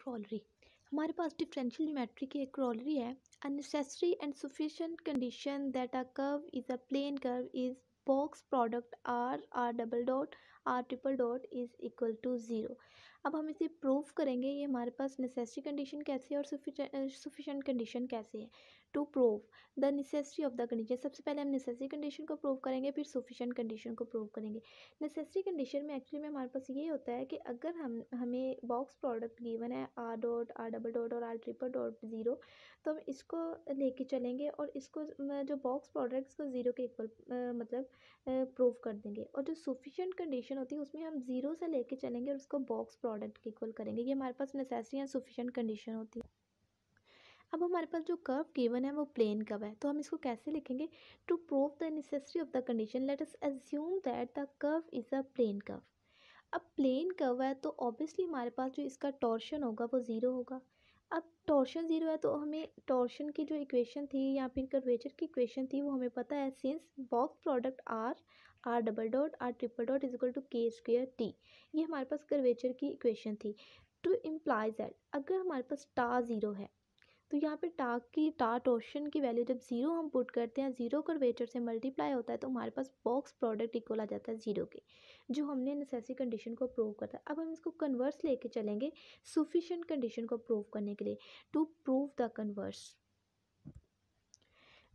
क्रॉलरी। हमारे पास differential geometry की एक क्रॉलरी है। A necessary and sufficient condition that a curve is a plane curve is box product R double dot R triple dot is equal to zero. अब हम इसे prove करेंगे। ये हमारे पास नेसेसरी कंडीशन कैसे है और सफिशिएंट कंडीशन कैसे है। To prove the necessary of the condition, सबसे पहले हम नेसेसरी कंडीशन को प्रूव करेंगे, फिर सफिशिएंट कंडीशन को प्रूव करेंगे। नेसेसरी कंडीशन में एक्चुअली में हमारे पास ये होता है कि अगर हमें बॉक्स प्रोडक्ट गिवन है R dot R double dot और आर ट्रिपल डॉट ज़ीरो, तो हम इसको लेके चलेंगे और इसको जो बॉक्स प्रोडक्ट को ज़ीरो के इक्वल मतलब प्रूव कर देंगे। और जो सफिशिएंट कंडीशन होती है उसमें हम ज़ीरो से लेके चलेंगे और उसको बॉक्स प्रोडक्ट के इक्वल करेंगे। ये हमारे पास नेसेसरी एंड सफिशिएंट कंडीशन होती है। अब हमारे पास जो कर्व गिवन है वो प्लेन कर्व है, तो हम इसको कैसे लिखेंगे। To prove the necessary of the condition let us assume that the curve is a plane curve. अब प्लेन कर्व है तो ऑब्वियसली हमारे पास जो इसका टॉर्शन होगा वो ज़ीरो होगा। अब टॉर्शन ज़ीरो है तो हमें टॉर्शन की जो इक्वेशन थी या फिर कर्वेचर की इक्वेशन थी वो हमें पता है। Since box product R double dot R triple dot is equal to K square T, ये हमारे पास कर्वेचर की इक्वेशन थी। टू इम्प्लाइज दैट अगर हमारे पास टा ज़ीरो है तो यहाँ पे टा टॉर्शन की वैल्यू जब ज़ीरो हम पुट करते हैं, ज़ीरो कर्वेचर से मल्टीप्लाई होता है, तो हमारे पास बॉक्स प्रोडक्ट इक्वल आ जाता है ज़ीरो के, जो हमने नेसेसरी कंडीशन को प्रूव करता है। अब हम इसको कन्वर्स लेके चलेंगे सफिशिएंट कंडीशन को प्रूव करने के लिए। To prove the converse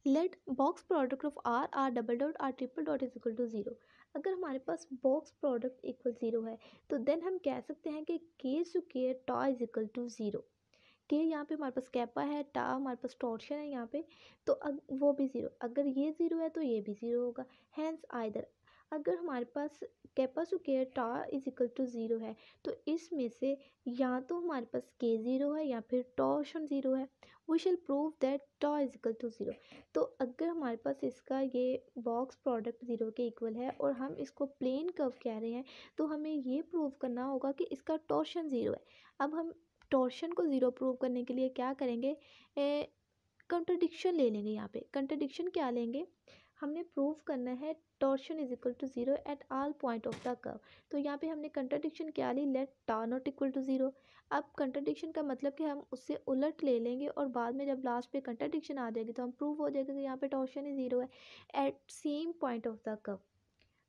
let box product of R double dot R triple dot is equal to zero. अगर हमारे पास बॉक्स प्रोडक्ट इक्वल ज़ीरो है तो देन हम कह सकते हैं कि के स्क्वायर टा इज इक्वल टू ज़ीरो। के यहाँ पे हमारे पास कैपा है, टा हमारे पास टॉर्शन है यहाँ पे, तो वो भी ज़ीरो। अगर ये ज़ीरो है तो ये भी ज़ीरो होगा। हैंस आइदर अगर हमारे पास कैपा स्क्वायर टा इज इक्वल टू ज़ीरो है तो इसमें से या तो हमारे पास के ज़ीरो है या फिर टॉर्शन ज़ीरो है। वी शैल प्रूव दैट टा इज इक्वल टू ज़ीरो। तो अगर हमारे पास इसका ये बॉक्स प्रोडक्ट ज़ीरो के इक्वल है और हम इसको प्लेन कर्व कह रहे हैं, तो हमें ये प्रूव करना होगा कि इसका टॉर्शन ज़ीरो है। अब हम टॉर्शन को ज़ीरो प्रूव करने के लिए क्या करेंगे, कंट्रडिक्शन ले लेंगे। यहाँ पे कंट्रडिक्शन क्या लेंगे, हमने प्रूव करना है torsion is equal to zero at all point of the curve. तो यहाँ पे हमने कंट्रडिक्शन क्या ली, let tau not equal to zero. अब कंट्रडिक्शन का मतलब कि हम उससे उलट ले लेंगे और बाद में जब लास्ट पे कंट्रडिक्शन आ जाएगी तो हम प्रूव हो जाएगा कि यहाँ पे टॉर्शन ही ज़ीरो है at same point of the curve.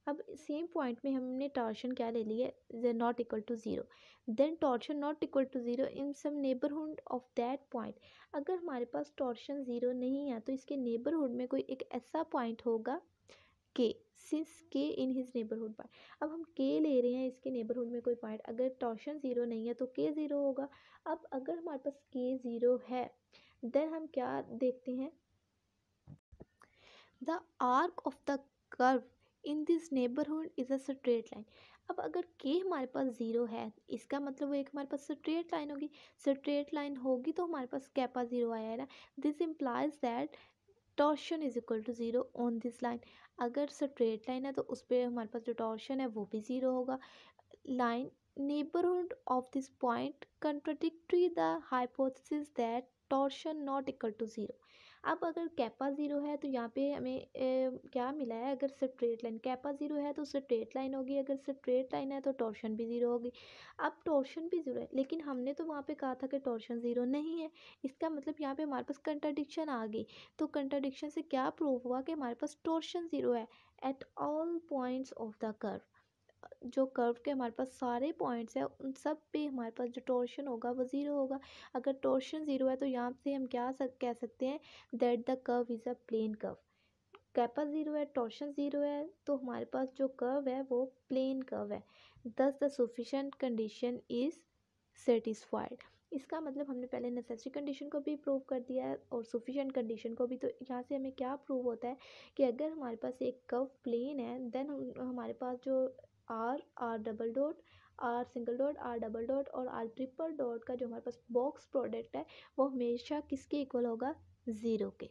अब सेम पॉइंट में हमने टॉर्शन क्या ले लिया, not equal to zero. Then torsion not equal to zero in some neighbourhood of that point. अगर हमारे पास टॉर्शन ज़ीरो नहीं है तो इसके नेबरहुड में कोई एक ऐसा पॉइंट होगा के, सिंस के इन हिज नेबरहुड पॉइंट। अब हम के ले रहे हैं इसके नेबरहुड में कोई पॉइंट, अगर टॉर्शन ज़ीरो नहीं है तो के ज़ीरो होगा। अब अगर हमारे पास के ज़ीरो है देन हम क्या देखते हैं, the arc of the curve in this neighbourhood is a straight line. अब अगर के हमारे पास ज़ीरो है इसका मतलब वो एक हमारे पास स्ट्रेट लाइन होगी। स्ट्रेट लाइन होगी तो हमारे पास कैपा ज़ीरो आया है ना। This implies that torsion is equal to zero on this line. अगर स्ट्रेट लाइन है तो उस पर हमारे पास जो टॉर्शन है वो भी ज़ीरो होगा। Line neighbourhood of this point contradictory the hypothesis that torsion not equal to zero. अब अगर कैपा ज़ीरो है तो यहाँ पे हमें क्या मिला है, अगर स्ट्रेट लाइन कैपा ज़ीरो है तो स्ट्रेट लाइन होगी, अगर स्ट्रेट लाइन है तो टॉर्शन भी ज़ीरो होगी। अब टॉर्शन भी ज़ीरो है लेकिन हमने तो वहाँ पे कहा था कि टॉर्शन ज़ीरो नहीं है, इसका मतलब यहाँ पे हमारे पास कंट्राडिक्शन आ गई। तो कंट्राडिक्शन से क्या प्रूव हुआ कि हमारे पास टॉर्शन ज़ीरो है at all points of the curve. जो कर्व के हमारे पास सारे पॉइंट्स हैं उन सब पे हमारे पास जो टॉर्शन होगा वो ज़ीरो होगा। अगर टॉर्शन ज़ीरो है तो यहाँ से हम क्या कह सकते हैं, that the curve is a plane curve. Kappa zero है, टॉर्शन ज़ीरो है, तो हमारे पास जो कर्व है वो प्लेन कर्व है। दस the sufficient condition is satisfied. इसका मतलब हमने पहले नेसेसरी कंडीशन को भी प्रूव कर दिया है और सफिशेंट कंडीशन को भी। तो यहाँ से हमें क्या प्रूव होता है कि अगर हमारे पास एक कर्व प्लेन है देन हमारे पास जो R double dot R single dot R double dot और आर ट्रिपल डॉट का जो हमारे पास बॉक्स प्रोडक्ट है वो हमेशा किसके इक्वल होगा, ज़ीरो के।